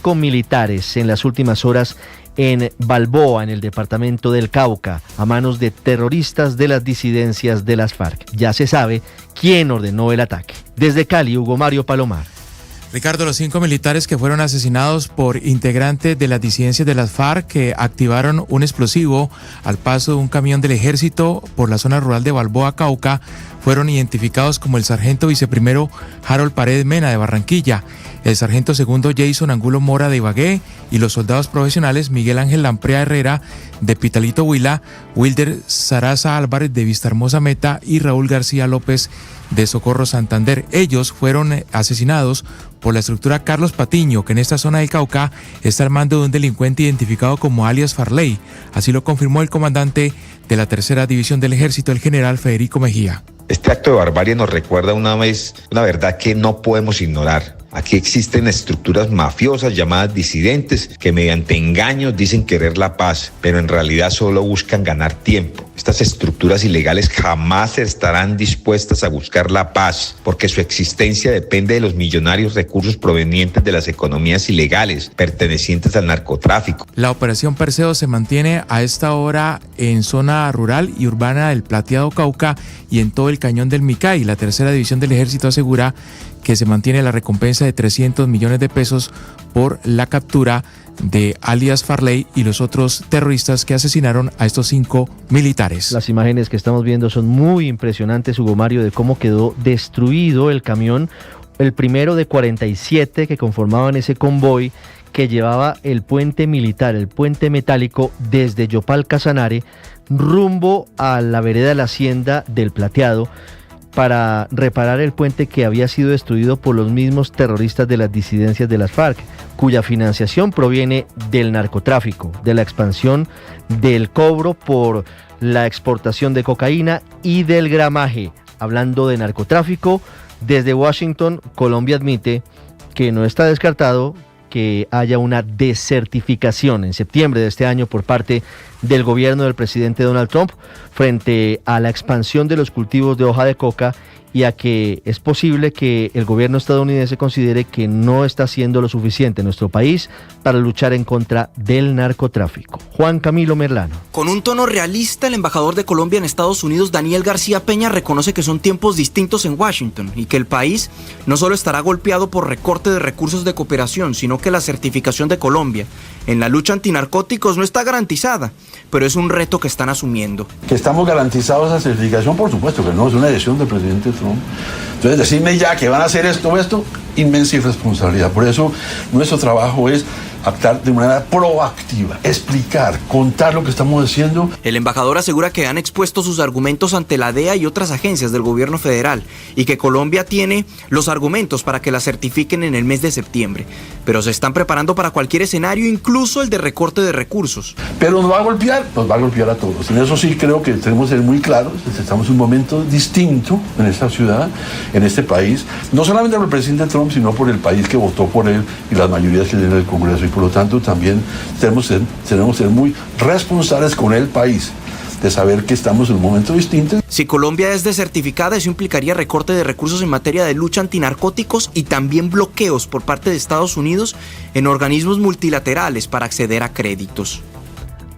Con militares en las últimas horas en Balboa, en el departamento del Cauca, a manos de terroristas de las disidencias de las FARC. Ya se sabe quién ordenó el ataque. Desde Cali, Hugo Mario Palomar. Ricardo, los 5 militares que fueron asesinados por integrantes de las disidencias de las FARC que activaron un explosivo al paso de un camión del ejército por la zona rural de Balboa, Cauca, fueron identificados como el sargento viceprimero Harold Paredes Mena de Barranquilla, el sargento segundo Jason Angulo Mora de Ibagué y los soldados profesionales Miguel Ángel Lamprea Herrera de Pitalito Huila, Wilder Saraza Álvarez de Vistahermosa Meta y Raúl García López de Socorro Santander. Ellos fueron asesinados por la estructura Carlos Patiño, que en esta zona del Cauca está al mando de un delincuente identificado como alias Farley. Así lo confirmó el comandante de la tercera división del ejército, el general Federico Mejía. Este acto de barbarie nos recuerda una vez una verdad que no podemos ignorar. Aquí existen estructuras mafiosas llamadas disidentes que mediante engaños dicen querer la paz, pero en realidad solo buscan ganar tiempo. Estas estructuras ilegales jamás estarán dispuestas a buscar la paz, porque su existencia depende de los millonarios recursos provenientes de las economías ilegales pertenecientes al narcotráfico. La operación Perseo se mantiene a esta hora en zona rural y urbana del Plateado Cauca y en todo el cañón del Micay. La tercera división del ejército asegura que se mantiene la recompensa de 300 millones de pesos por la captura de alias Farley y los otros terroristas que asesinaron a estos 5 militares. Las imágenes que estamos viendo son muy impresionantes, Hugo Mario, de cómo quedó destruido el camión, el primero de 47 que conformaban ese convoy que llevaba el puente militar, el puente metálico desde Yopal Casanare rumbo a la vereda de la Hacienda del Plateado, para reparar el puente que había sido destruido por los mismos terroristas de las disidencias de las FARC, cuya financiación proviene del narcotráfico, de la expansión del cobro por la exportación de cocaína y del gramaje. Hablando de narcotráfico, desde Washington, Colombia admite que no está descartado que haya una desertificación en septiembre de este año por parte del gobierno del presidente Donald Trump frente a la expansión de los cultivos de hoja de coca y a que es posible que el gobierno estadounidense considere que no está haciendo lo suficiente en nuestro país para luchar en contra del narcotráfico. Juan Camilo Merlano. Con un tono realista, el embajador de Colombia en Estados Unidos, Daniel García Peña, reconoce que son tiempos distintos en Washington y que el país no solo estará golpeado por recorte de recursos de cooperación, sino que la certificación de Colombia en la lucha antinarcóticos no está garantizada, pero es un reto que están asumiendo. ¿Que estamos garantizados esa certificación? Por supuesto que no, es una decisión del presidente Trump. Entonces decirme ya que van a hacer esto, inmensa irresponsabilidad. Por eso nuestro trabajo es actuar de manera proactiva, explicar, contar lo que estamos haciendo. El embajador asegura que han expuesto sus argumentos ante la DEA y otras agencias del gobierno federal y que Colombia tiene los argumentos para que la certifiquen en el mes de septiembre, pero se están preparando para cualquier escenario, incluso el de recorte de recursos. Pero nos va a golpear a todos. En eso sí creo que tenemos que ser muy claros. Estamos en un momento distinto en esta ciudad, en este país, no solamente por el presidente Trump, sino por el país que votó por él y las mayorías que tiene el Congreso. Y por lo tanto también tenemos que ser muy responsables con el país, de saber que estamos en un momento distinto. Si Colombia es desertificada, eso implicaría recorte de recursos en materia de lucha antinarcóticos y también bloqueos por parte de Estados Unidos en organismos multilaterales para acceder a créditos.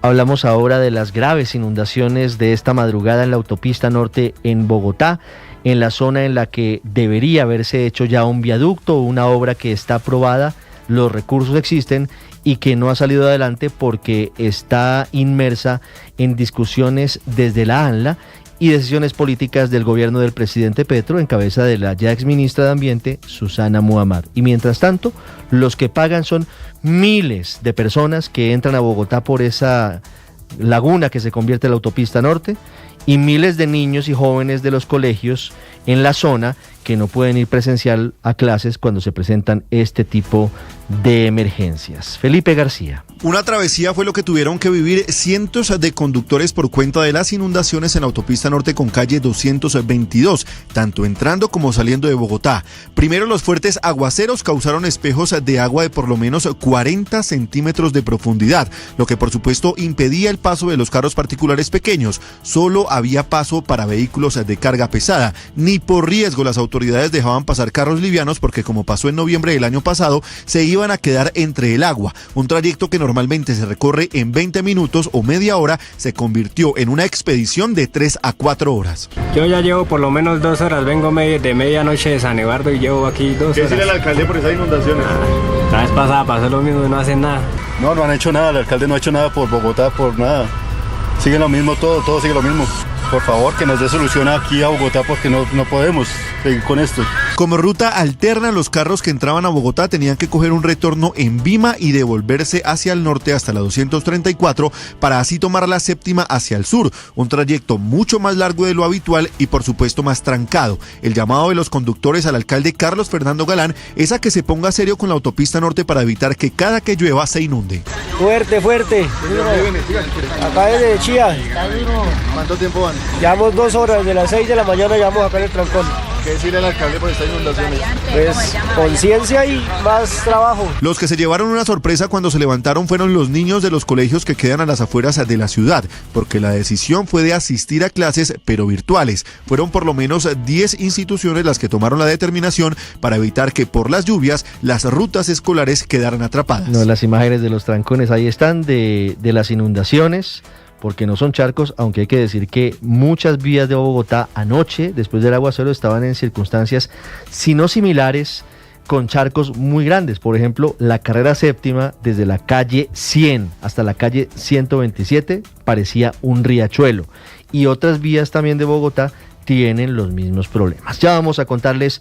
Hablamos ahora de las graves inundaciones de esta madrugada en la autopista norte en Bogotá, en la zona en la que debería haberse hecho ya un viaducto o una obra que está aprobada. Los recursos existen y que no ha salido adelante porque está inmersa en discusiones desde la ANLA y decisiones políticas del gobierno del presidente Petro en cabeza de la ya exministra de Ambiente, Susana Muhammad. Y mientras tanto, los que pagan son miles de personas que entran a Bogotá por esa laguna que se convierte en la autopista norte y miles de niños y jóvenes de los colegios en la zona que no pueden ir presencial a clases cuando se presentan este tipo de emergencias. Felipe García. Una travesía fue lo que tuvieron que vivir cientos de conductores por cuenta de las inundaciones en la autopista norte con calle 222, tanto entrando como saliendo de Bogotá. Primero, los fuertes aguaceros causaron espejos de agua de por lo menos 40 centímetros de profundidad, lo que por supuesto impedía el paso de los carros particulares pequeños. Solo había paso para vehículos de carga pesada. Ni por riesgo las autoridades dejaban pasar carros livianos porque, como pasó en noviembre del año pasado, se iban a quedar entre el agua. Un trayecto que normalmente se recorre en 20 minutos o media hora se convirtió en una expedición de 3 a 4 horas. Yo ya llevo por lo menos 2 horas, vengo de medianoche de San Eduardo y llevo aquí 2 horas. ¿Qué decirle al alcalde por esas inundaciones? La vez pasada pasó lo mismo y no hacen nada. No han hecho nada, el alcalde no ha hecho nada por Bogotá, por nada. Sigue lo mismo, todo sigue lo mismo. Por favor, que nos dé solución aquí a Bogotá porque no podemos seguir con esto. Como ruta alterna, los carros que entraban a Bogotá tenían que coger un retorno en Vima y devolverse hacia el norte hasta la 234 para así tomar la séptima hacia el sur. Un trayecto mucho más largo de lo habitual y por supuesto más trancado. El llamado de los conductores al alcalde Carlos Fernando Galán es a que se ponga serio con la autopista norte para evitar que cada que llueva se inunde. Fuerte. Acá desde Chía. ¿Cuánto tiempo van? Llevamos 2 horas, de las 6 de la mañana llevamos acá en el trancón. ¿Qué decirle al alcalde por estas inundaciones? Pues conciencia y más trabajo. Los que se llevaron una sorpresa cuando se levantaron fueron los niños de los colegios que quedan a las afueras de la ciudad, porque la decisión fue de asistir a clases, pero virtuales. Fueron por lo menos 10 instituciones las que tomaron la determinación para evitar que por las lluvias las rutas escolares quedaran atrapadas. No, las imágenes de los trancones ahí están de las inundaciones, porque no son charcos, aunque hay que decir que muchas vías de Bogotá anoche, después del aguacero, estaban en circunstancias, si no similares, con charcos muy grandes. Por ejemplo, la carrera séptima, desde la calle 100 hasta la calle 127, parecía un riachuelo. Y otras vías también de Bogotá tienen los mismos problemas. Ya vamos a contarles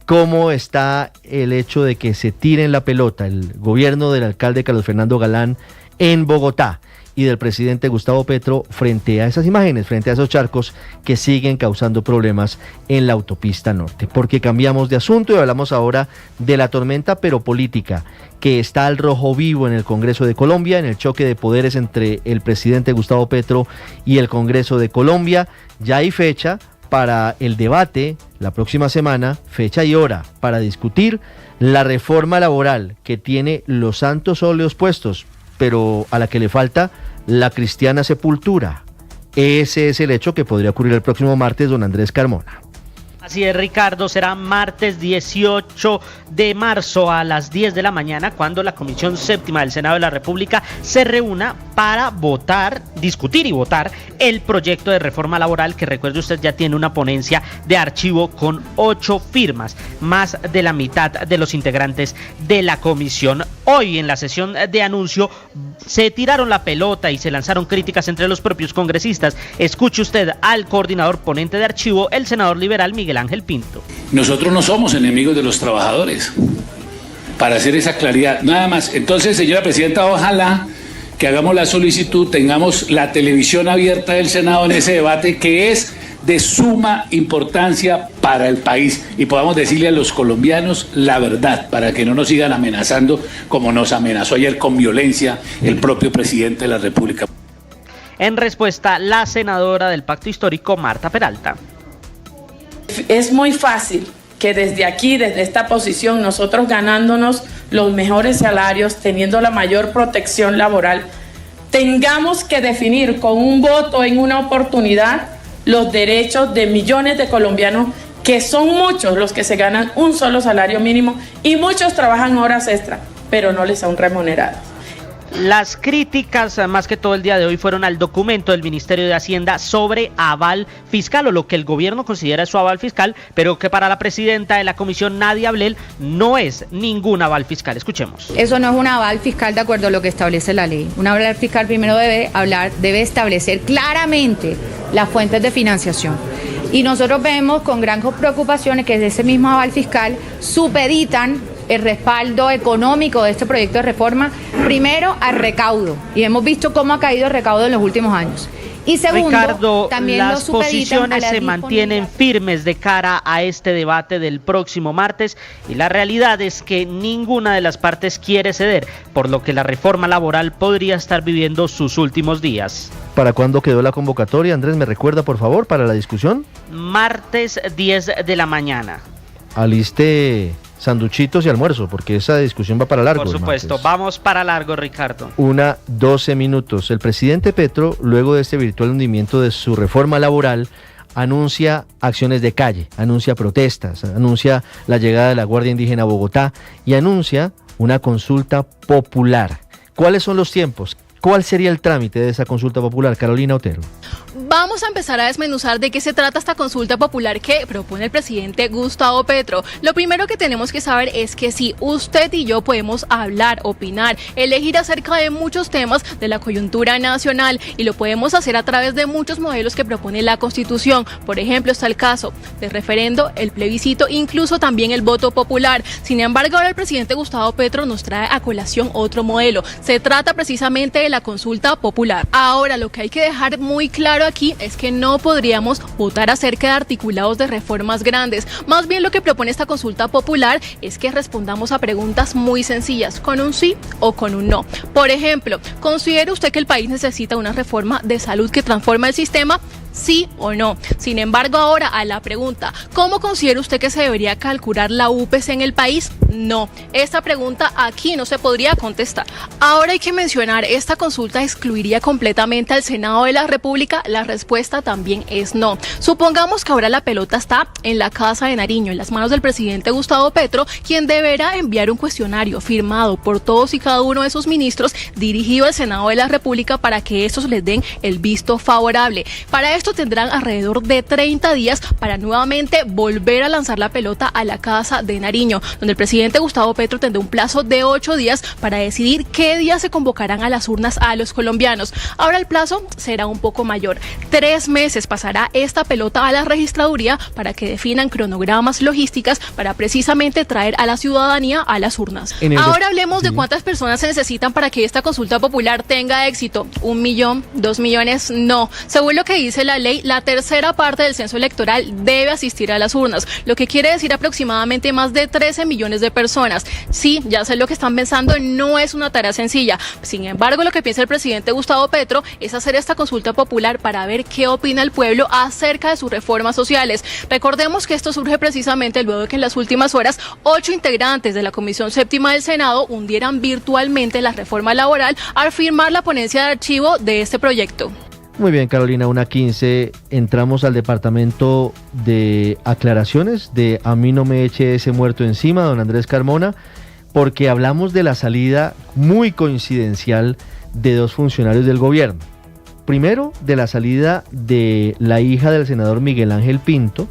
cómo está el hecho de que se tiren la pelota el gobierno del alcalde Carlos Fernando Galán en Bogotá y del presidente Gustavo Petro frente a esas imágenes, frente a esos charcos que siguen causando problemas en la autopista norte. Porque cambiamos de asunto y hablamos ahora de la tormenta pero política que está al rojo vivo en el Congreso de Colombia, en el choque de poderes entre el presidente Gustavo Petro y el Congreso de Colombia. Ya hay fecha para el debate la próxima semana, fecha y hora para discutir la reforma laboral que tiene los santos óleos puestos, pero a la que le falta la cristiana sepultura. Ese es el hecho que podría ocurrir el próximo martes, don Andrés Carmona. Así es, Ricardo, será martes 18 de marzo a las 10 de la mañana cuando la Comisión Séptima del Senado de la República se reúna para discutir y votar el proyecto de reforma laboral que, recuerde usted, ya tiene una ponencia de archivo con 8 firmas, más de la mitad de los integrantes de la comisión. Hoy en la sesión de anuncio se tiraron la pelota y se lanzaron críticas entre los propios congresistas. Escuche usted al coordinador ponente de archivo, el senador liberal Miguel Ángel Pinto. Nosotros no somos enemigos de los trabajadores, para hacer esa claridad, nada más. Entonces, señora presidenta, ojalá que hagamos la solicitud, tengamos la televisión abierta del Senado en ese debate que es de suma importancia para el país y podamos decirle a los colombianos la verdad para que no nos sigan amenazando como nos amenazó ayer con violencia el propio presidente de la República. En respuesta, la senadora del Pacto Histórico, Marta Peralta. Es muy fácil que desde aquí, desde esta posición, nosotros ganándonos los mejores salarios, teniendo la mayor protección laboral, tengamos que definir con un voto en una oportunidad los derechos de millones de colombianos, que son muchos los que se ganan un solo salario mínimo y muchos trabajan horas extra, pero no les son remunerados. Las críticas, más que todo el día de hoy, fueron al documento del Ministerio de Hacienda sobre aval fiscal, o lo que el gobierno considera su aval fiscal, pero que para la presidenta de la comisión, Nadia Ablel, no es ningún aval fiscal. Escuchemos. Eso no es un aval fiscal de acuerdo a lo que establece la ley. Un aval fiscal primero debe establecer claramente las fuentes de financiación. Y nosotros vemos con gran preocupación que ese mismo aval fiscal supeditan el respaldo económico de este proyecto de reforma, primero al recaudo, y hemos visto cómo ha caído el recaudo en los últimos años, Y segundo, Ricardo, también las posiciones se mantienen firmes de cara a este debate del próximo martes y la realidad es que ninguna de las partes quiere ceder, por lo que la reforma laboral podría estar viviendo sus últimos días. ¿Para cuándo quedó la convocatoria? Andrés, ¿me recuerda, por favor, para la discusión? Martes 10 de la mañana. Aliste sanduchitos y almuerzo, porque esa discusión va para largo. Por supuesto, vamos para largo, Ricardo. 1:12 minutos. El presidente Petro, luego de este virtual hundimiento de su reforma laboral, anuncia acciones de calle, anuncia protestas, anuncia la llegada de la Guardia Indígena a Bogotá y anuncia una consulta popular. ¿Cuáles son los tiempos? ¿Cuál sería el trámite de esa consulta popular? Carolina Otero. Vamos a empezar a desmenuzar de qué se trata esta consulta popular que propone el presidente Gustavo Petro. Lo primero que tenemos que saber es que si usted y yo podemos hablar, opinar, elegir acerca de muchos temas de la coyuntura nacional y lo podemos hacer a través de muchos modelos que propone la Constitución. Por ejemplo, está el caso del referendo, el plebiscito, incluso también el voto popular. Sin embargo, ahora el presidente Gustavo Petro nos trae a colación otro modelo. Se trata precisamente de la consulta popular. Ahora, lo que hay que dejar muy claro aquí es que no podríamos votar acerca de articulados de reformas grandes. Más bien lo que propone esta consulta popular es que respondamos a preguntas muy sencillas, con un sí o con un no. Por ejemplo, ¿considera usted que el país necesita una reforma de salud que transforme el sistema? ¿Sí o no? Sin embargo, ahora a la pregunta, ¿cómo considera usted que se debería calcular la UPC en el país? No, esta pregunta aquí no se podría contestar. Ahora hay que mencionar, ¿esta consulta excluiría completamente al Senado de la República? La respuesta también es no. Supongamos que ahora la pelota está en la Casa de Nariño, en las manos del presidente Gustavo Petro, quien deberá enviar un cuestionario firmado por todos y cada uno de sus ministros dirigido al Senado de la República para que estos les den el visto favorable. Para esto tendrán alrededor de 30 días para nuevamente volver a lanzar la pelota a la Casa de Nariño, donde el presidente Gustavo Petro tendrá un plazo de 8 días para decidir qué día se convocarán a las urnas a los colombianos. Ahora el plazo será un poco mayor. 3 meses pasará esta pelota a la registraduría para que definan cronogramas, logísticas para precisamente traer a la ciudadanía a las urnas. Ahora hablemos de cuántas personas se necesitan para que esta consulta popular tenga éxito. 1 millón, 2 millones, no. Según lo que dice la ley, la tercera parte del censo electoral debe asistir a las urnas, lo que quiere decir aproximadamente más de 13 millones de personas. Sí, ya sé lo que están pensando, no es una tarea sencilla. Sin embargo, lo que piensa el presidente Gustavo Petro es hacer esta consulta popular para ver qué opina el pueblo acerca de sus reformas sociales. Recordemos que esto surge precisamente luego de que en las últimas horas 8 integrantes de la Comisión Séptima del Senado hundieran virtualmente la reforma laboral al firmar la ponencia de archivo de este proyecto. Muy bien, Carolina, 1:15, entramos al departamento de aclaraciones de A mí no me eche ese muerto encima, don Andrés Carmona, porque hablamos de la salida muy coincidencial de 2 funcionarios del gobierno. Primero, de la salida de la hija del senador Miguel Ángel Pinto,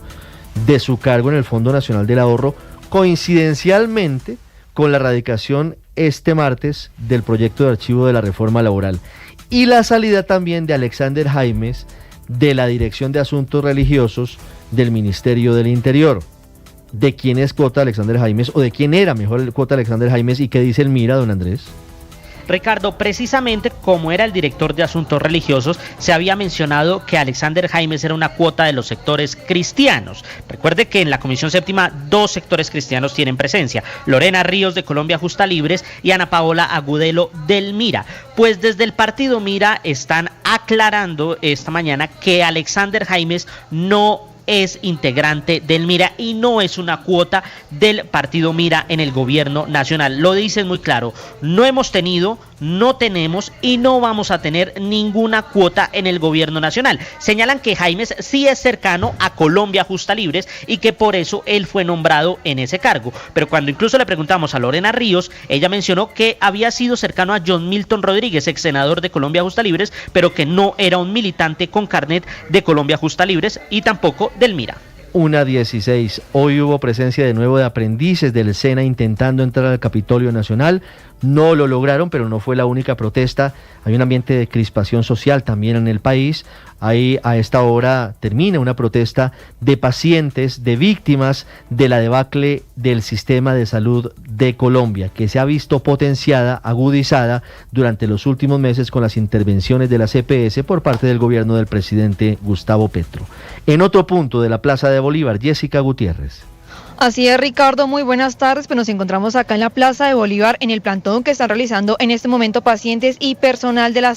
de su cargo en el Fondo Nacional del Ahorro, coincidencialmente con la radicación este martes del proyecto de archivo de la reforma laboral. Y la salida también de Alexander Jaimes de la Dirección de Asuntos Religiosos del Ministerio del Interior. ¿De quién es cuota Alexander Jaimes o de quién era mejor el cuota Alexander Jaimes y qué dice el MIRA, don Andrés? Ricardo, precisamente como era el director de Asuntos Religiosos, se había mencionado que Alexander Jaimes era una cuota de los sectores cristianos. Recuerde que en la Comisión Séptima 2 sectores cristianos tienen presencia: Lorena Ríos de Colombia Justa Libres y Ana Paola Agudelo del MIRA. Pues desde el partido MIRA están aclarando esta mañana que Alexander Jaimes no es integrante del MIRA y no es una cuota del partido MIRA en el gobierno nacional. Lo dicen muy claro: no hemos tenido, no tenemos y no vamos a tener ninguna cuota en el gobierno nacional. Señalan que Jaimes sí es cercano a Colombia Justa Libres y que por eso él fue nombrado en ese cargo. Pero cuando incluso le preguntamos a Lorena Ríos, ella mencionó que había sido cercano a John Milton Rodríguez, ex senador de Colombia Justa Libres, pero que no era un militante con carnet de Colombia Justa Libres y tampoco del MIRA. 1:16. Hoy hubo presencia de nuevo de aprendices del SENA intentando entrar al Capitolio Nacional. No lo lograron, pero no fue la única protesta. Hay un ambiente de crispación social también en el país. Ahí a esta hora termina una protesta de pacientes, de víctimas de la debacle del sistema de salud de Colombia, que se ha visto potenciada, agudizada durante los últimos meses con las intervenciones de las EPS por parte del gobierno del presidente Gustavo Petro. En otro punto de la Plaza de Bolívar, Jessica Gutiérrez. Así es, Ricardo, muy buenas tardes, pues nos encontramos acá en la Plaza de Bolívar en el plantón que están realizando en este momento pacientes y personal de la